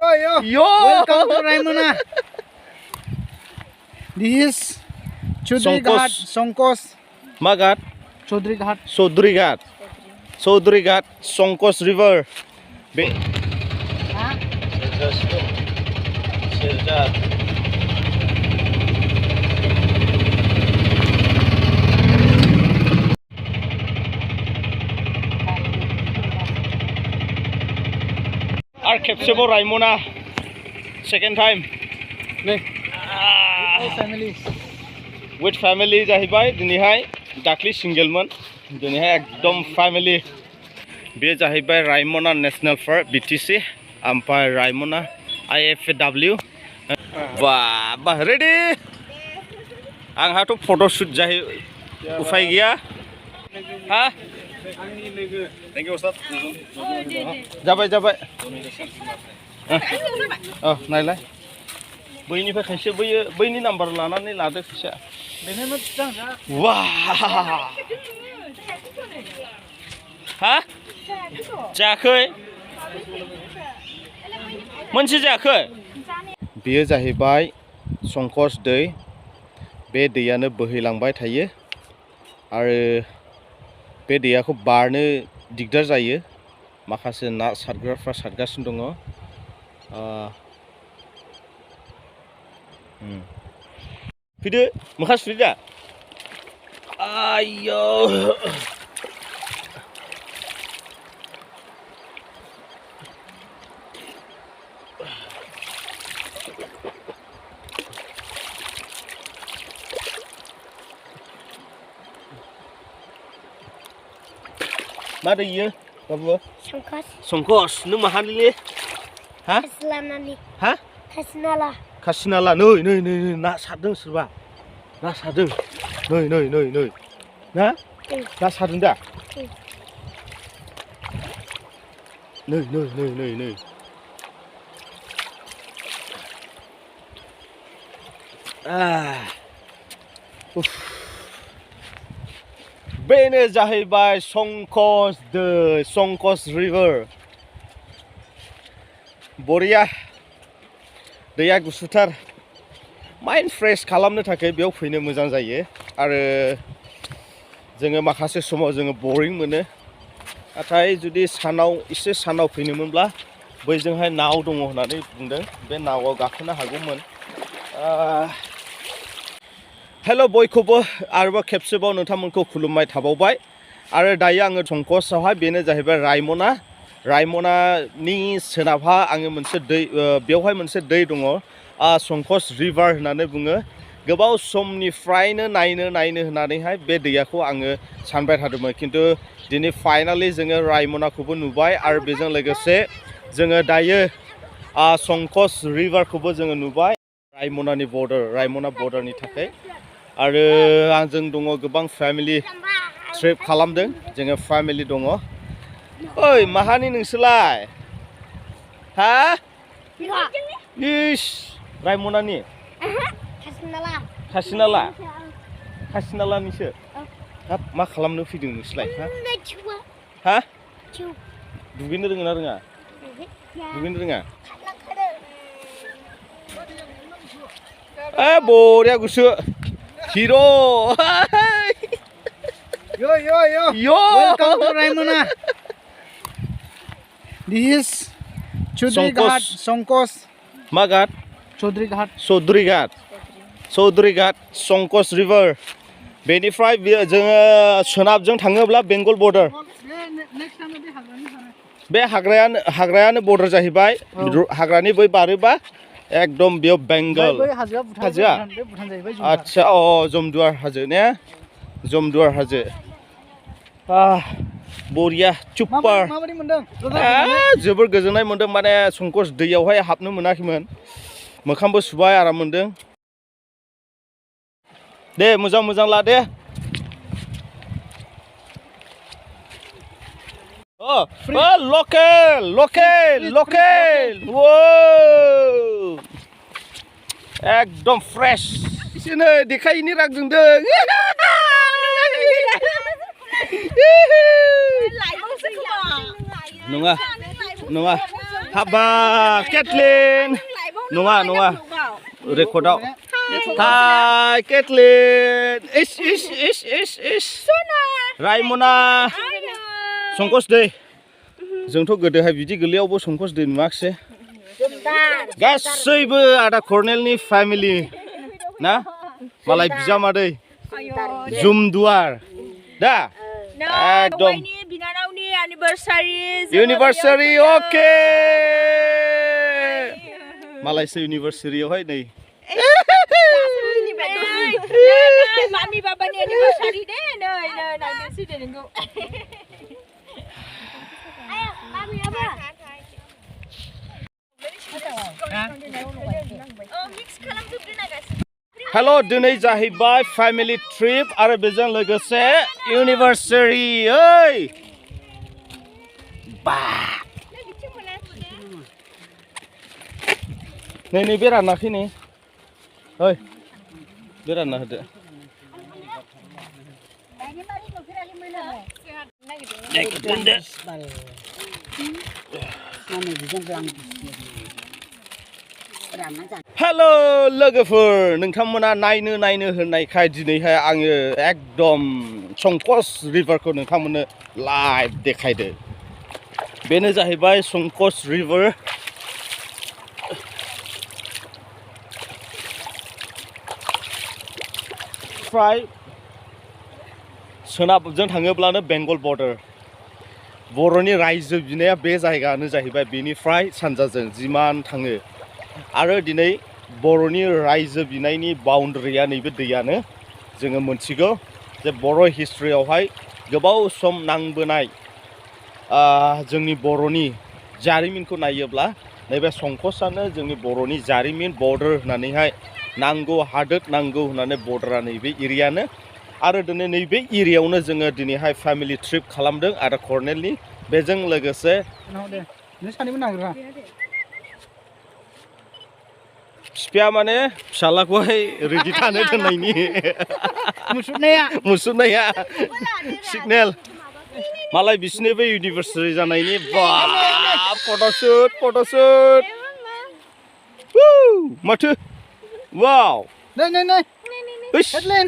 Yo. Welcome to Raimona. This is Chaudhry Ghat, Sankosh. Magat. Chaudhry Ghat. Chaudhry Ghat. Chaudhry Ghat. Sankosh River. Serja. Our capsule Raimona. Second time. Family. With family जाहैबाय दिनैहाय दाख्लि सिंगेलमोन दिनैहाय एकदम family बे जाहैबाय रायमना national park BTC ओमफ्राय रायमना IFW बा ready आंहाथ' फट'शूट जाहै उफाय गैया हा थेंक इउ उस्ताद जाबाय नायलाय बैनिफ्राय खायसे बैनि नाम्बार लानानै लादो फैसा वाह हा जायाखै मोनसे जायाखै बेयो जाहैबाय संकस दै बे दैयानो बोहैलांबाय थायो आरो बे दैयाखौ बारनो दिगदार जायो माखासे ना सारग्राफ्रा सारगासिनो दङ फैदो मोखां सुदो दा आयौ मा दै इयो बाबु संकस नों माहानिलै हा हा Kasinala नै ना सारदों सोरबा ना सारदों नै ना सारदों दा नै बेनो जाहैबाय संकस दै संकस रिवर बरिया दैया गुसुथार माइन्ड फ्रेश खालामनो थाखाय बेयाव फैनो मोजां जायो आरो जोङो माखासे समाव जोङो बरिं मोनो नाथाय जुदि एसे सानाव फैनो मोनब्ला बैजोंहाय नाव दङ होननानै बुंदों बे नावआव गाखोनो हागौमोन हेल' बयखौबो आरोबाव खेबसेबाव नोंथांमोनखौ खुलुमबाय थाबावबाय आरो दायो आङो संकसआवहाय बेनो जाहैबाय रायमनानि सोनाबहा आङो मोनसे दै बेवहाय मोनसे दै दङ संकस रिभार होननानै बुङो गोबाव समनिफ्रायनो नायनो होननानैहाय बे दैयाखौ आङो सानबाय थादोंमोन खिन्थु दिनै फाइनालि जोङो रायमनाखौबो नुबाय आरो बेजों लोगोसे जोङो दायो संकस रिभारखौबो जोङो नुबाय रायमना बर्डारनि थाखाय आरो आंजों दङ गोबां फेमिलि ट्रिप खालामदों जोङो फेमिलि दङ ओइ माहानि नोंसोरलाय हा इस रायमनानि खासिनालानिसो हाब मा खालामनो फैदों नोंसोरलाय हा दुगैनो रोङो ना रोङा दुगैनो रोङा बरिया गुसु हिरो Yo. Welcome to Raimona. This is Chaudhry Ghat, Sankosh. Magat. Chaudhry Ghat. Sankosh River. बेनिफ्राय जोङो सोनाबजों थाङोब्ला बेंगल बर्डार बे हाग्रायानो बर्डार जाहैबाय हाग्रानि बै बारोबा एकदम बेयाव बेंगल हाजोआ आच्छा जमदुवार हाजो ने जमदुवार हाजो बरिया चुप्पार जोबोर गोजोननाय मोनदों माने संकस दैयावहाय हाबनो मोनाखैमोन मोखांबो सुबाय आराम मोनदों दे मोजां ला दे लकेल एकदम फ्रेश इसोरनो देखायिनि राग जोंदों नङा Haba, Kathleen. Nungah. Rekodau. Hai, Kathleen. Ish. Raimona. Sankosh दै. जोंथ' गोदोहाय बिदि गोरलैयावबो संकस दै नुवाखिसै गासैबो आदा कर्नेलनि फेमिलि ना मालाय बिजामादै जुमदुवार दा एकदम बिनानावनि एनिभार्सारि ओके मालायसो इउनिभार्सिटियावहाय नै मामि बाबानि एनिभार्सारि दे नै नायनोसै दे नोंखौ हेलो दिनै जाहैबाय फेमिलि ट्रिप आरो बेजों लोगोसे इउनिभार्सिटि ओइ बा नै बे रानाखै नै ओइ बे रानना होदो हेलो लोगोफोर नोंथांमोना नायनो होननायखाय दिनैहाय आङो एकदम संकस रिभारखौ नोंथांमोननो लाइभ देखायदो बेनो जाहैबाय संकस रिभार फ्राय सोनाबजों थाङोब्लानो बेंगल बर्डार बर'नि रायजो बिनाया बे जायगायानो जाहैबाय बेनिफ्राय सानजाजों जिमान थाङो आरो दिनै बर'नि रायजो बिनायनि बाउन्डारिया नैबे दैयानो जोङो मोनथिगौ जे बर' हिस्ट्रियावहाय गोबाव सम नांबोनाय जोंनि बर'नि जारिमिनखौ नायोब्ला नैबे संकसआनो जोंनि बर'नि जारिमिन बर्डार होननानैहाय नांगौ हादोर नांगौ होननानै बर्डारा नैबे एरियानो आरो दिनै नैबे एरियायावनो जोङो दिनैहाय फेमिलि ट्रिप खालामदों आरो कर्नेलनि बेजों लोगोसे बिफाया माने फिसालाखौहाय रेडि थानो दोननायनि मुसुरनाया सिगनेल मालाय बिसिनिबो इउनिभार्सिटि जानायनि बा फट'शुट माथो वाव नै Kathleen